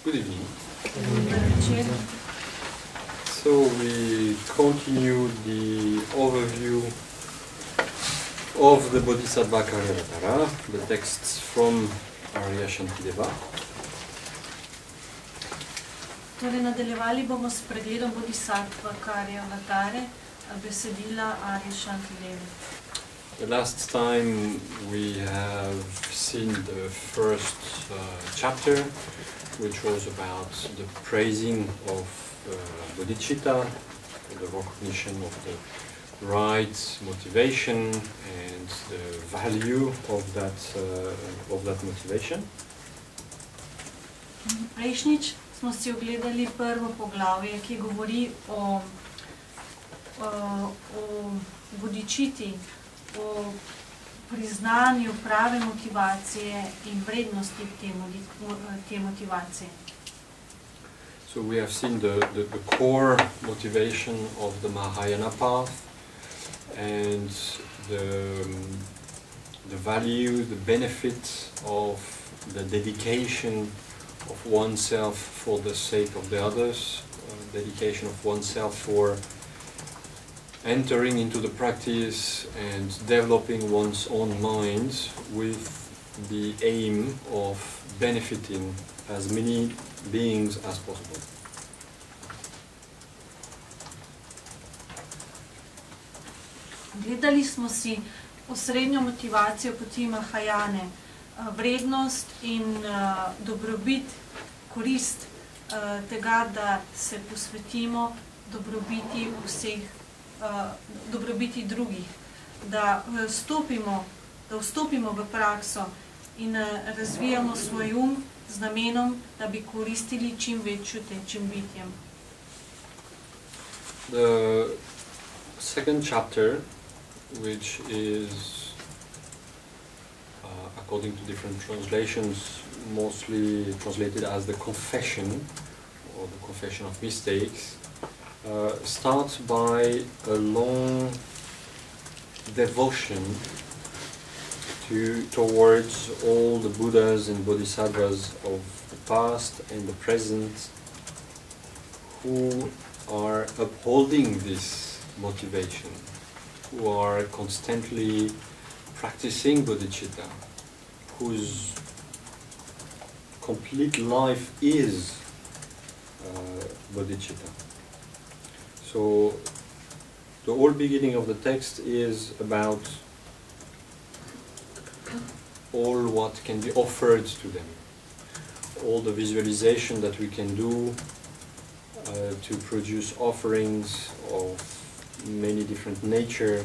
Good evening. So we continue the overview of the Bodhisattva Karyavatara, the texts from Arya Shantideva. Torej, nadaljevali bomo s pregledom Bodhisattva Karyavatare, besedila Arya Shantideve. The last time we have seen the first chapter, which was about the praising of bodhicitta, the recognition of the right motivation and the value of that motivation. Prejšnjič smo si ogledali prvo poglavje, ki govori o bodhiciti, o priznanju prave motivacije in vrednosti te motivacije. So we have seen the core motivation of the Mahayana path and the value, the benefit of the dedication of oneself for the sake of the others, dedication of oneself for entering into the practice and developing one's own mind with the aim of benefiting as many beings as possible. Gledali smo si osrednjo motivacijo poti Mahajane, vrednost in dobrobit, korist tega, da se posvetimo dobrobiti dobrobiti drugih, da vstopimo v prakso in razvijamo svoj z namenom, da bi koristili čim več čutečim bitjem. The second chapter, which is, according to different translations, mostly translated as the confession, or the confession of mistakes, starts by a long devotion towards all the Buddhas and Bodhisattvas of the past and the present who are upholding this motivation, who are constantly practicing bodhicitta, whose complete life is bodhicitta. So the whole beginning of the text is about all what can be offered to them, all the visualization that we can do to produce offerings of many different nature,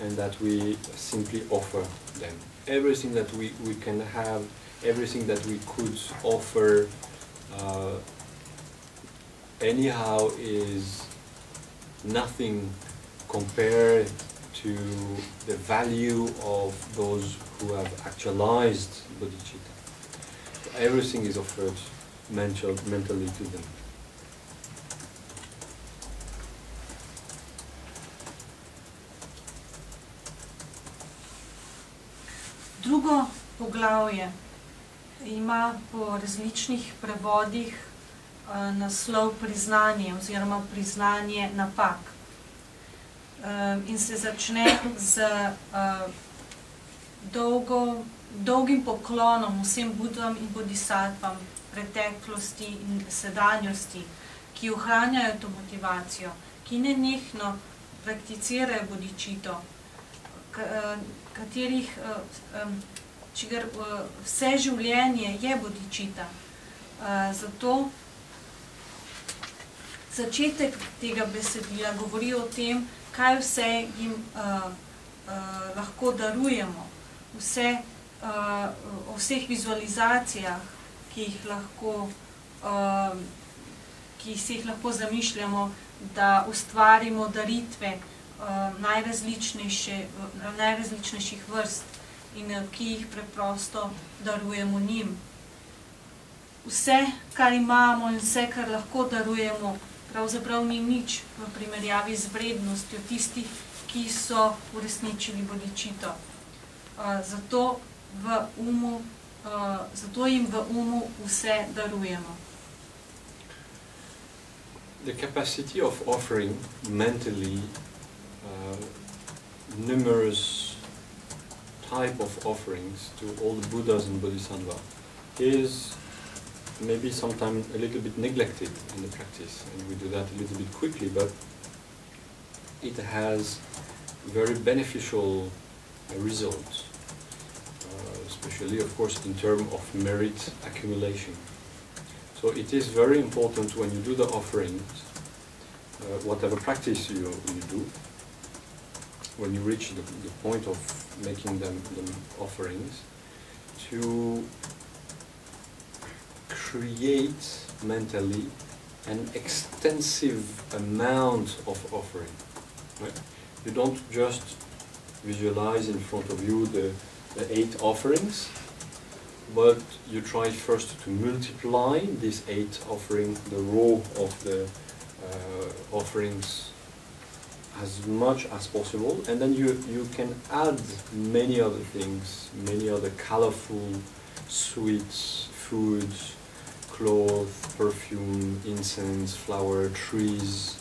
and that we simply offer them. Everything that we can have, everything that we could offer anyhow is nothing compared to the value of those who have actualized bodhicitta. Everything is offered mentally to them. Drugo poglavje ima po različnih prevodih naslov priznanje oziroma priznanje napak. In se začne z dolgim poklonom vsem Budam in Bodhisattvam preteklosti in sedanjosti, ki ohranjajo to motivacijo, ki nenehno prakticirajo bodhicitto, katerih vse življenje je bodhicitta. Zato začetek tega besedila govori o tem, kaj vse jim lahko darujemo, o vseh vizualizacijah, ki si jih lahko zamišljamo, da ustvarimo daritve najrazličnejših vrst in ki jih preprosto darujemo njim. Vse, kar imamo in vse, kar lahko darujemo, pravzaprav ni nič v primerjavi z vrednostjo tistih, ki so uresničili bodhicitto. Zato jim v umu vse darujemo. the capacity of offering mentally numerous type of offerings to all the Buddhas and Bodhisattvas is maybe sometimes a little bit neglected in the practice, and we do that a little bit quickly, but it has very beneficial results, especially of course in terms of merit accumulation. So it is very important when you do the offerings, whatever practice you do, when you reach the point of making them offerings, to create mentally an extensive amount of offering. Right? You don't just visualize in front of you the 8 offerings, but you try first to multiply these 8 offerings, the row of the offerings, as much as possible, and then you can add many other things, many other colorful sweets, foods, clothes, perfume, incense, flower, trees.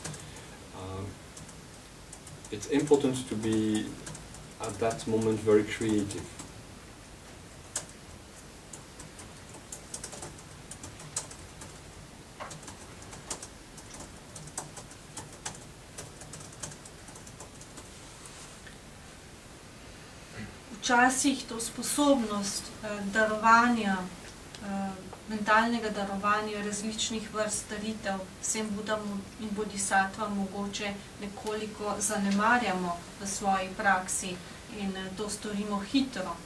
It's important to be at that moment very creative. Včasih to sposobnost darovanja, mentalnega darovanja različnih vrst daritev vsem Budam in Bodhisattvam mogoče nekoliko zanemarjamo v svoji praksi in to storimo hitro.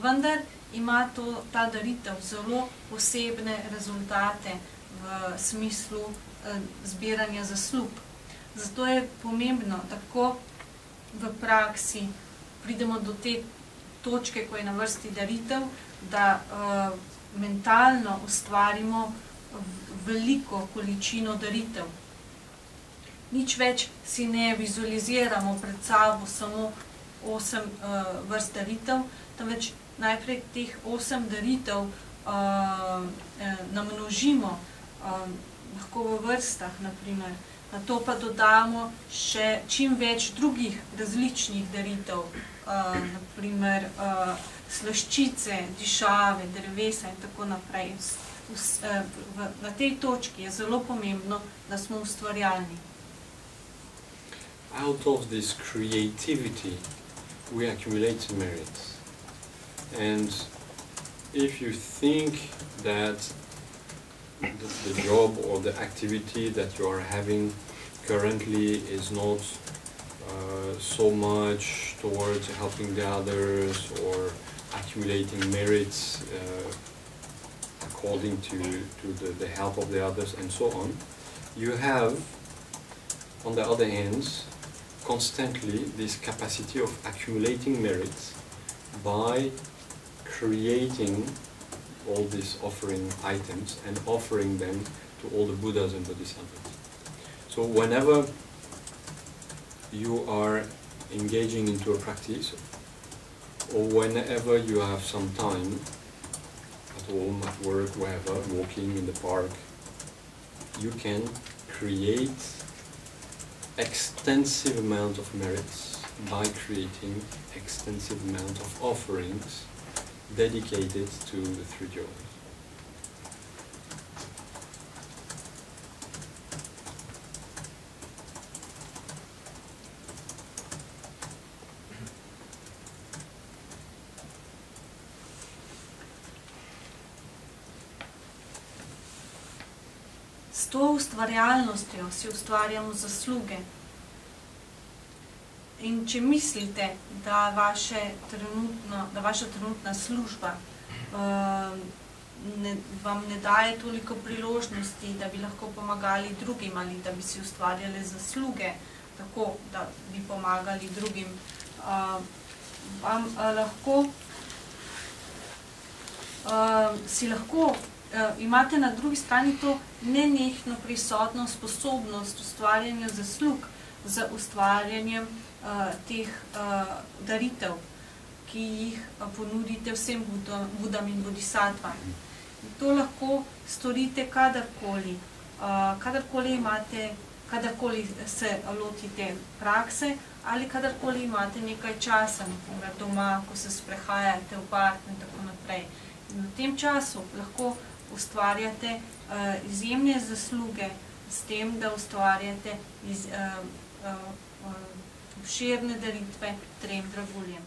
Vendar ima ta daritev zelo posebne rezultate v smislu zbiranja zaslug. Zato je pomembno, tako v praksi pridemo do te točke, ko je na vrsti daritev, da mentalno ustvarimo veliko količino daritev. Nič več si ne vizualiziramo pred sabo samo 8 vrst daritev, temveč najprej teh 8 daritev namnožimo, lahko v vrstah, naprimer. Na to pa dodamo še čim več drugih različnih daritev, naprimer slaščice, dišave, drevesa in tako naprej. Na tej točki je zelo pomembno, da smo ustvarjalni. Out of this creativity we accumulate merit. And if you think that the job or the activity that you are having currently is not so much towards helping the others or accumulating merits according to the help of the others and so on, you have, on the other hand, constantly this capacity of accumulating merits by creating all these offering items and offering them to all the Buddhas and Bodhisattvas. So whenever you are engaging into a practice, or whenever you have some time, at home, at work, wherever, walking in the park, you can create extensive amount of merits by creating extensive amount of offerings dedicated to the 3 joys. S to ustvarjalnostjo si ustvarjamo zasluge. In če mislite, da vaša trenutna služba vam ne daje toliko priložnosti, da bi lahko pomagali drugim ali da bi si ustvarjali zasluge, tako da bi pomagali drugim, vam lahko imate na drugi strani to nenehno prisotno sposobnost ustvarjanja zaslug z ustvarjanjem teh daritev, ki jih ponudite vsem Budam in Bodhisattvam. To lahko storite kadarkoli. Kadarkoli se lotite prakse ali kadarkoli imate nekaj časa, naprimer doma, ko se sprehajate v parku in tako naprej. In v tem času lahko ustvarjate izjemne zasluge s tem, da ustvarjate obširne daritve trem draguljem.